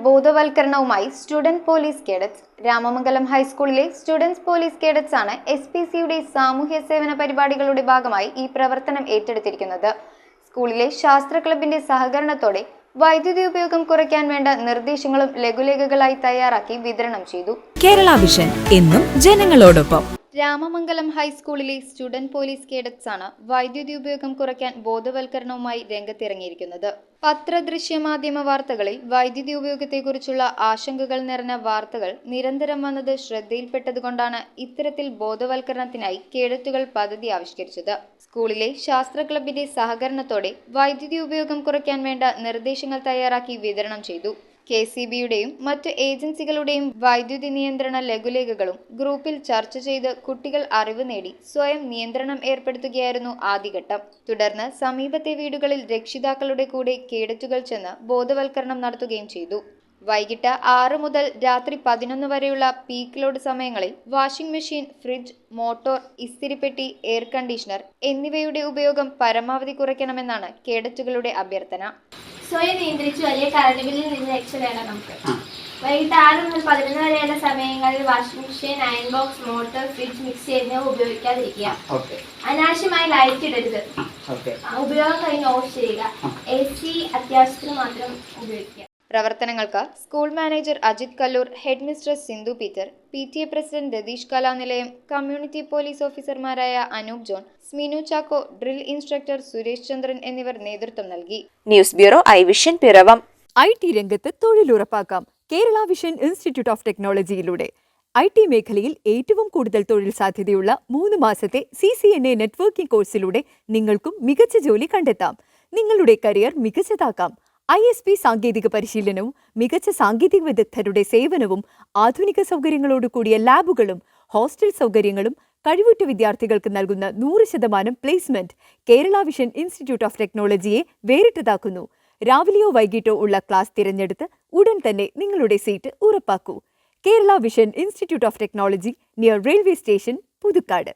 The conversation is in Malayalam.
ബോധവൽക്കരണവുമായി സ്റ്റുഡന്റ് പോലീസ് കേഡറ്റ്സ്. രാമമംഗലം ഹൈസ്കൂളിലെ സ്റ്റുഡന്റ്സ് പോലീസ് കേഡറ്റ്സ് ആണ് SPCയുടെ സാമൂഹ്യ സേവന പരിപാടികളുടെ ഭാഗമായി ഈ പ്രവർത്തനം ഏറ്റെടുത്തിരിക്കുന്നത്. സ്കൂളിലെ ശാസ്ത്ര ക്ലബിന്റെ സഹകരണത്തോടെ വൈദ്യുതി ഉപയോഗം കുറയ്ക്കാൻ വേണ്ട നിർദ്ദേശങ്ങളും ലഘുലേഖകളായി തയ്യാറാക്കി വിതരണം ചെയ്തു. കേരള വിഷൻ എന്നും ജനങ്ങളോടൊപ്പം. രാമമംഗലം ഹൈസ്കൂളിലെ സ്റ്റുഡന്റ് പോലീസ് കേഡറ്റ്സ് ആണ് വൈദ്യുതി ഉപയോഗം കുറയ്ക്കാൻ ബോധവൽക്കരണവുമായി രംഗത്തിറങ്ങിയിരിക്കുന്നത്. പത്രദൃശ്യ മാധ്യമ വാർത്തകളിൽ വൈദ്യുതി ഉപയോഗത്തെക്കുറിച്ചുള്ള ആശങ്കകൾ നിറഞ്ഞ വാർത്തകൾ നിരന്തരം വന്നത് ശ്രദ്ധയിൽപ്പെട്ടതുകൊണ്ടാണ് ഇത്തരത്തിൽ ബോധവൽക്കരണത്തിനായി കേഡറ്റുകൾ പദ്ധതി ആവിഷ്കരിച്ചത്. സ്കൂളിലെ ശാസ്ത്ര ക്ലബിന്റെ സഹകരണത്തോടെ വൈദ്യുതി ഉപയോഗം കുറയ്ക്കാൻ വേണ്ട നിർദ്ദേശങ്ങൾ തയ്യാറാക്കി വിതരണം ചെയ്തു. KCBയുടെയും മറ്റ് ഏജൻസികളുടെയും വൈദ്യുതി നിയന്ത്രണ ലഘുലേഖകളും ഗ്രൂപ്പിൽ ചർച്ച ചെയ്ത് കുട്ടികൾ അറിവ് നേടി സ്വയം നിയന്ത്രണം ഏർപ്പെടുത്തുകയായിരുന്നു ആദ്യഘട്ടം. തുടർന്ന് സമീപത്തെ വീടുകളിൽ രക്ഷിതാക്കളുടെ കൂടെ കേഡറ്റുകൾ ചെന്ന് ബോധവൽക്കരണം നടത്തുകയും ചെയ്തു. വൈകിട്ട് 6 മുതൽ രാത്രി 11 വരെയുള്ള പീക്ക് ലോഡ് സമയങ്ങളിൽ വാഷിംഗ് മെഷീൻ, ഫ്രിഡ്ജ്, മോട്ടോർ, ഇസ്തിരിപ്പെട്ടി, എയർ കണ്ടീഷണർ എന്നിവയുടെ ഉപയോഗം പരമാവധി കുറയ്ക്കണമെന്നാണ് കേഡറ്റുകളുടെ അഭ്യർത്ഥന. സ്വയം നിയന്ത്രിച്ച് വലിയ കറണ്ട് ബില്ലിൽ നിന്ന് രക്ഷപ്പെടണം. നമുക്ക് വൈകിട്ട് 6 മുതൽ 11 വരെയുള്ള സമയങ്ങളിൽ washing machine, iron box, motor, fridge, mixie എന്നിവ ഉപയോഗിക്കാതിരിക്കുക. അനാവശ്യമായി ലൈറ്റ് ഇടരുത്. ഉപയോഗം കഴിഞ്ഞ് ഓഫ് ചെയ്യുക. AC അത്യാവശ്യത്തിന് മാത്രം ഉപയോഗിക്കുക. പ്രവർത്തനങ്ങൾക്ക് school manager Ajith Kallur, head mistress Sindhu Peter, PTA president Ratheesh Kalanilayam, community police ഓഫീസർമാരായ Anoop John, Sminu Chacko, drill instructor Suresh Chandran എന്നിവർ നേതൃത്വം നൽകി. News bureau, iVision, Piravom. IT രംഗത്ത് തൊഴിലുറപ്പാക്കാം കേരള വിഷൻ ഇൻസ്റ്റിറ്റ്യൂട്ട് ഓഫ് ടെക്നോളജിയിലൂടെ. IT മേഖലയിൽ ഏറ്റവും കൂടുതൽ തൊഴിൽ സാധ്യതയുള്ള 3 മാസത്തെ CCNA നെറ്റ്വർക്കിംഗ് കോഴ്സിലൂടെ നിങ്ങൾക്കും മികച്ച ജോലി കണ്ടെത്താം. നിങ്ങളുടെ കരിയർ മികച്ചതാക്കാം. ISP സാങ്കേതിക പരിശീലനവും മികച്ച സാങ്കേതിക വിദഗ്ധരുടെ സേവനവും ആധുനിക സൗകര്യങ്ങളോടുകൂടിയ ലാബുകളും ഹോസ്റ്റൽ സൗകര്യങ്ങളും കഴിവുറ്റ വിദ്യാർത്ഥികൾക്ക് നൽകുന്ന 100% placement Kerala vision institute of ടെക്നോളജിയെ വേറിട്ടതാക്കുന്നു. രാവിലെയോ വൈകിട്ടോ ഉള്ള ക്ലാസ് തിരഞ്ഞെടുത്ത് ഉടൻ തന്നെ നിങ്ങളുടെ സീറ്റ് ഉറപ്പാക്കൂ. Kerala vision institute of technology, near railway station, Puthukkad.